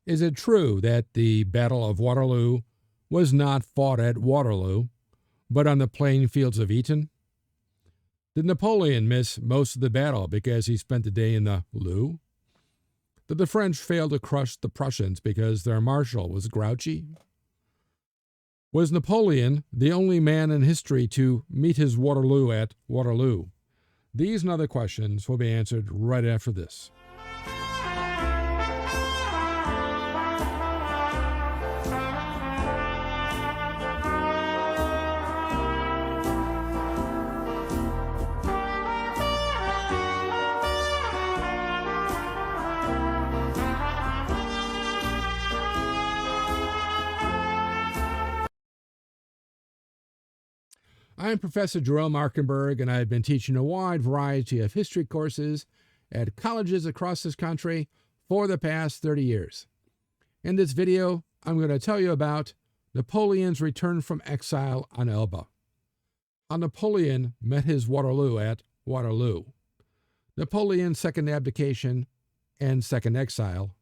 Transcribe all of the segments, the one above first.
Is it true that the Battle of Waterloo was not fought at Waterloo, but on the plain fields of Eton? Did Napoleon miss most of the battle because he spent the day in the Loo? Did the French fail to crush the Prussians because their marshal was grouchy? Was Napoleon the only man in history to meet his Waterloo at Waterloo? These and other questions will be answered right after this. I'm Professor Jerome Arkenberg, and I've been teaching a wide variety of history courses at colleges across this country for the past 30 years. In this video, I'm going to tell you about Napoleon's return from exile on Elba, how Napoleon met his Waterloo at Waterloo, Napoleon's second abdication and second exile,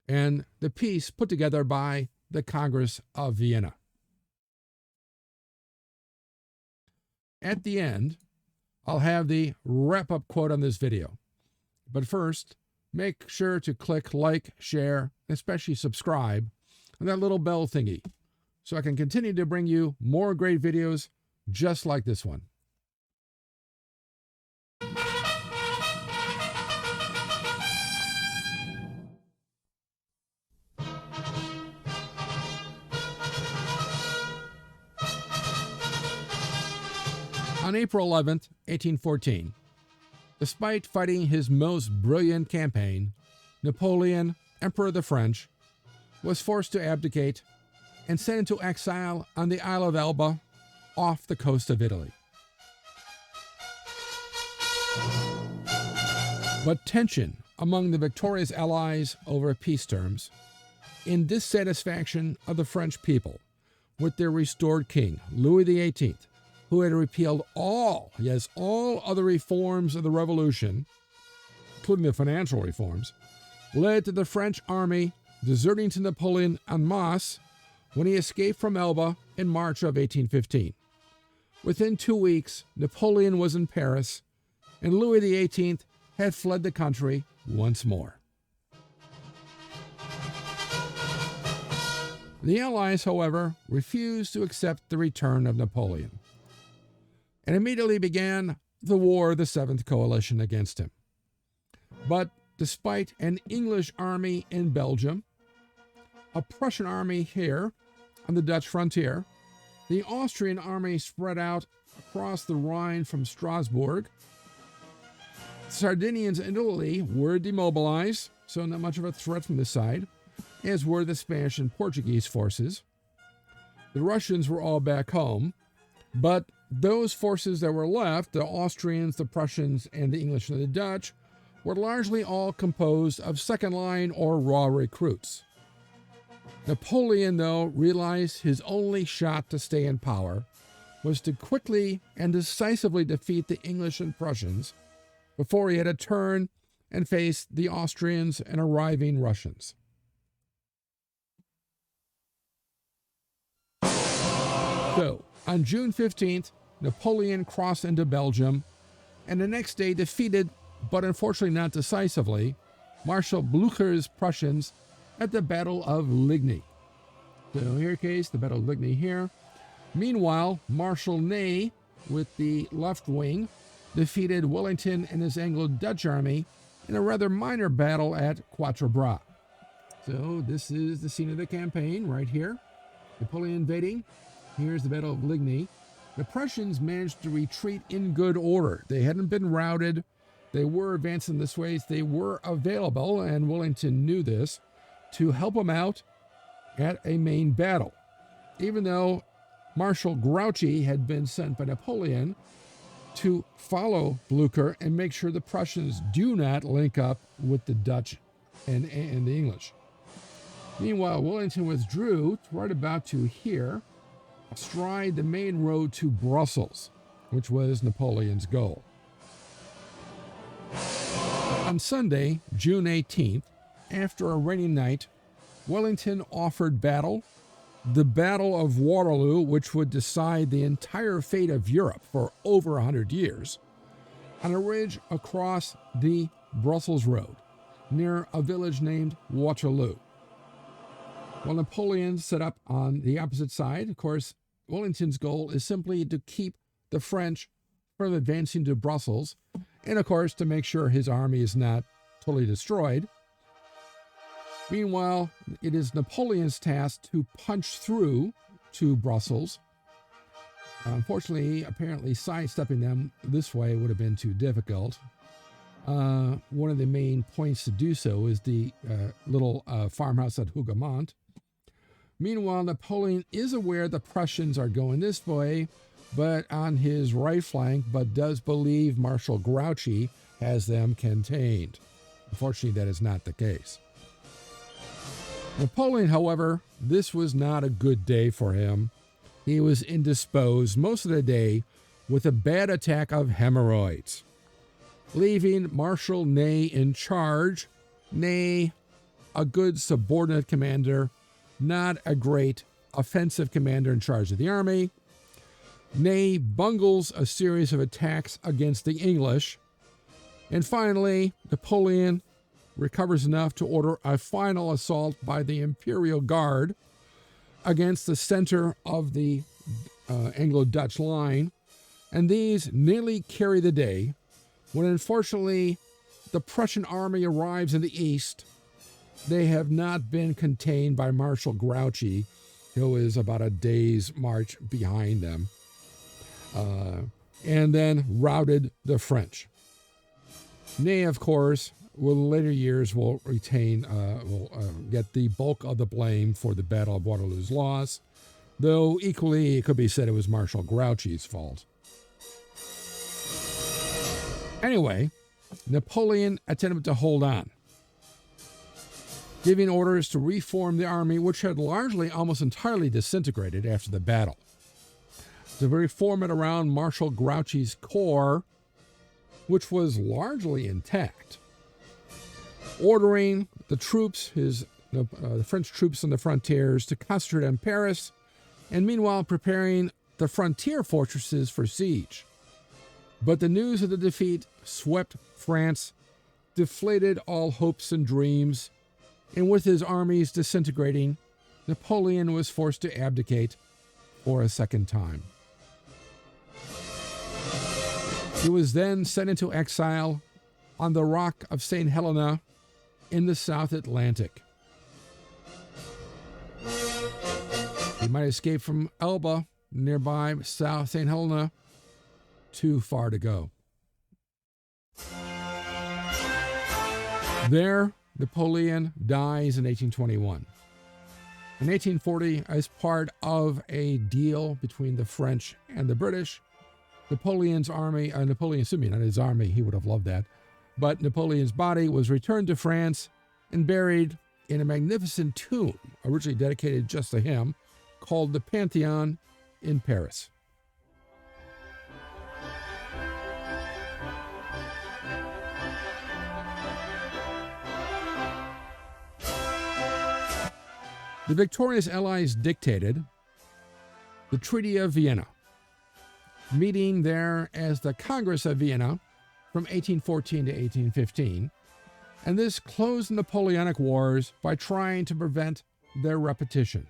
and the peace put together by the Congress of Vienna. At the end, I'll have the wrap-up quote on this video. But first, make sure to click like, share, and especially subscribe, and that little bell thingy, so I can continue to bring you more great videos just like this one. On April 11th, 1814, despite fighting his most brilliant campaign, Napoleon, Emperor of the French, was forced to abdicate and sent into exile on the Isle of Elba off the coast of Italy. But tension among the victorious allies over peace terms, in dissatisfaction of the French people with their restored king, Louis XVIII, who had repealed all other reforms of the Revolution, including the financial reforms, led to the French army deserting to Napoleon en masse when he escaped from Elba in March of 1815. Within 2 weeks, Napoleon was in Paris, and Louis XVIII had fled the country once more. The Allies, however, refused to accept the return of Napoleon, and immediately began the War of the Seventh Coalition against him. But despite an English army in Belgium, a Prussian army here on the Dutch frontier, the Austrian army spread out across the Rhine from Strasbourg, Sardinians in Italy were demobilized, so not much of a threat from this side, as were the Spanish and Portuguese forces. The Russians were all back home, but those forces that were left, the Austrians, the Prussians, and the English and the Dutch, were largely all composed of second-line or raw recruits. Napoleon, though, realized his only shot to stay in power was to quickly and decisively defeat the English and Prussians before he had to turn and face the Austrians and arriving Russians. So, on June 15th, Napoleon crossed into Belgium, and the next day defeated, but unfortunately not decisively, Marshal Blucher's Prussians at the Battle of Ligny. So in your case, the Battle of Ligny here. Meanwhile, Marshal Ney, with the left wing, defeated Wellington and his Anglo-Dutch army in a rather minor battle at Quatre Bras. So this is the scene of the campaign right here. Napoleon invading. Here's the Battle of Ligny. The Prussians managed to retreat in good order. They hadn't been routed. They were advancing this way. They were available, and Wellington knew this, to help him out at a main battle. Even though Marshal Grouchy had been sent by Napoleon to follow Blucher and make sure the Prussians do not link up with the Dutch and the English. Meanwhile, Wellington withdrew right about to here, astride the main road to Brussels, which was Napoleon's goal. On Sunday, June 18th, after a rainy night, Wellington offered battle, the Battle of Waterloo, which would decide the entire fate of Europe for over 100 years, on a ridge across the Brussels Road, near a village named Waterloo. While Napoleon set up on the opposite side, of course, Wellington's goal is simply to keep the French from advancing to Brussels, and of course, to make sure his army is not totally destroyed. Meanwhile, it is Napoleon's task to punch through to Brussels. Unfortunately, apparently sidestepping them this way would have been too difficult. One of the main points to do so is the little farmhouse at Hougoumont. Meanwhile, Napoleon is aware the Prussians are going this way, but on his right flank, but does believe Marshal Grouchy has them contained. Unfortunately, that is not the case. Napoleon, however, this was not a good day for him. He was indisposed most of the day with a bad attack of hemorrhoids, leaving Marshal Ney in charge. Ney, a good subordinate commander, not a great offensive commander in charge of the army. Ney bungles a series of attacks against the English, and finally, Napoleon recovers enough to order a final assault by the Imperial Guard against the center of the Anglo-Dutch line, and these nearly carry the day when, unfortunately, the Prussian army arrives in the east. They have not been contained by Marshal Grouchy, who is about a day's march behind them, and then routed the French. Ney, of course, in later years will get the bulk of the blame for the Battle of Waterloo's loss, though equally it could be said it was Marshal Grouchy's fault. Anyway, Napoleon attempted to hold on, giving orders to reform the army, which had largely almost entirely disintegrated after the battle, to reform it around Marshal Grouchy's corps, which was largely intact, ordering the troops, the French troops on the frontiers, to concentrate on Paris, and meanwhile preparing the frontier fortresses for siege. But the news of the defeat swept France, deflated all hopes and dreams, and with his armies disintegrating, Napoleon was forced to abdicate for a second time. He was then sent into exile on the rock of St. Helena in the South Atlantic. He might escape from Elba, nearby South St. Helena. Too far to go. There, Napoleon dies in 1821. In 1840, as part of a deal between the French and the British, Napoleon's army, not his army, he would have loved that, but Napoleon's body was returned to France and buried in a magnificent tomb, originally dedicated just to him, called the Pantheon in Paris. The victorious Allies dictated the Treaty of Vienna, meeting there as the Congress of Vienna from 1814 to 1815, and this closed the Napoleonic Wars by trying to prevent their repetition.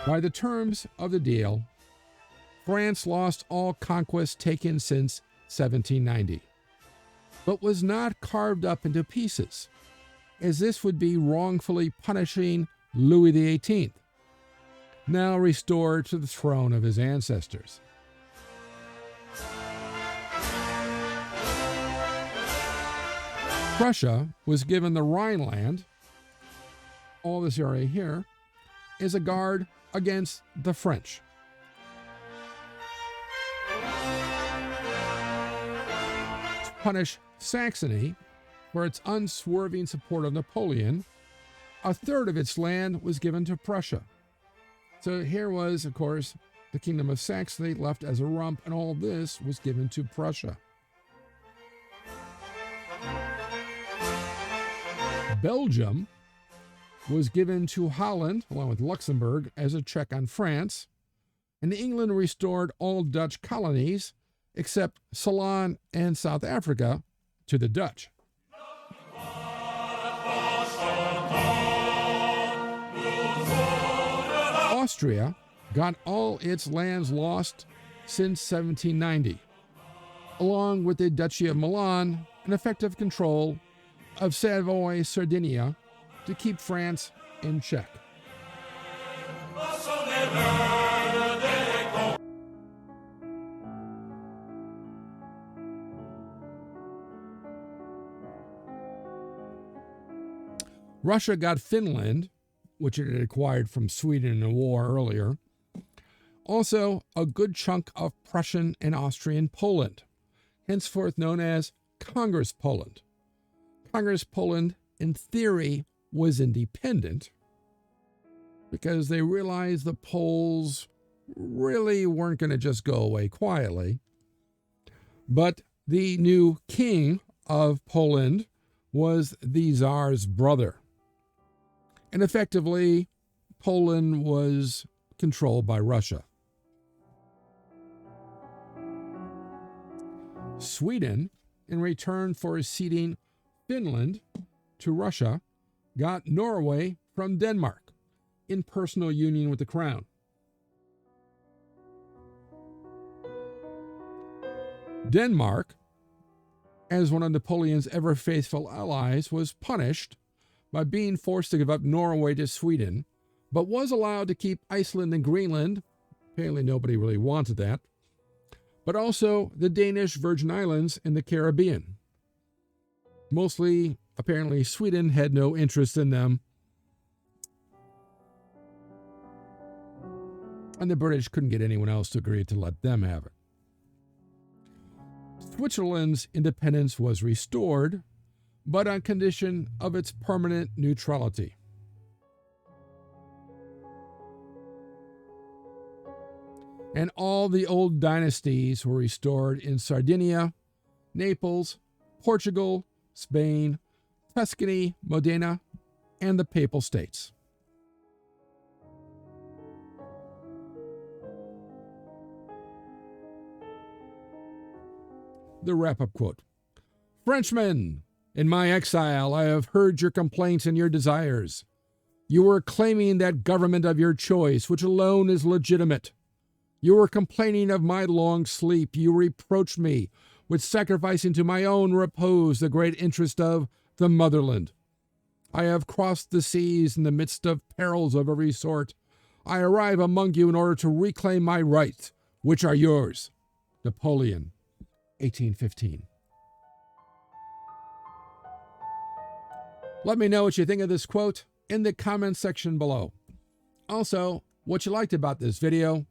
By the terms of the deal, France lost all conquests taken since 1790, but was not carved up into pieces, as this would be wrongfully punishing Louis XVIII, now restored to the throne of his ancestors. Prussia was given the Rhineland, all this area here, as a guard against the French. To punish Saxony for its unswerving support of Napoleon, a third of its land was given to Prussia. So here was, of course, the kingdom of Saxony left as a rump, and all this was given to Prussia. Belgium was given to Holland, along with Luxembourg, as a check on France, and England restored all Dutch colonies, except Ceylon and South Africa, to the Dutch. Austria got all its lands lost since 1790, along with the Duchy of Milan and effective control of Savoy Sardinia to keep France in check. Russia got Finland, which it had acquired from Sweden in a war earlier. Also, a good chunk of Prussian and Austrian Poland, henceforth known as Congress Poland. Congress Poland, in theory, was independent because they realized the Poles really weren't going to just go away quietly. But the new king of Poland was the Tsar's brother. And effectively, Poland was controlled by Russia. Sweden, in return for ceding Finland to Russia, got Norway from Denmark in personal union with the crown. Denmark, as one of Napoleon's ever-faithful allies, was punished by being forced to give up Norway to Sweden, but was allowed to keep Iceland and Greenland. Apparently nobody really wanted that. But also the Danish Virgin Islands in the Caribbean. Mostly, apparently, Sweden had no interest in them. And the British couldn't get anyone else to agree to let them have it. Switzerland's independence was restored, but on condition of its permanent neutrality. And all the old dynasties were restored in Sardinia, Naples, Portugal, Spain, Tuscany, Modena, and the Papal States. The wrap-up quote. Frenchmen, in my exile, I have heard your complaints and your desires. You were claiming that government of your choice, which alone is legitimate. You were complaining of my long sleep. You reproached me with sacrificing to my own repose the great interest of the motherland. I have crossed the seas in the midst of perils of every sort. I arrive among you in order to reclaim my rights, which are yours. Napoleon, 1815. Let me know what you think of this quote in the comments section below. Also, what you liked about this video,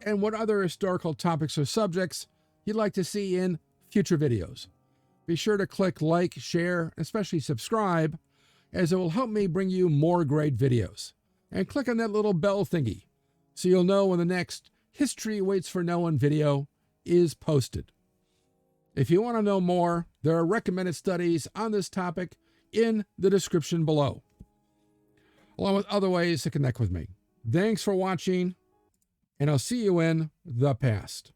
and what other historical topics or subjects you'd like to see in future videos. Be sure to click like, share, and especially subscribe, as it will help me bring you more great videos. And click on that little bell thingy, so you'll know when the next History Waits for No One video is posted. If you want to know more, there are recommended studies on this topic in the description below, along with other ways to connect with me. Thanks for watching, and I'll see you in the past.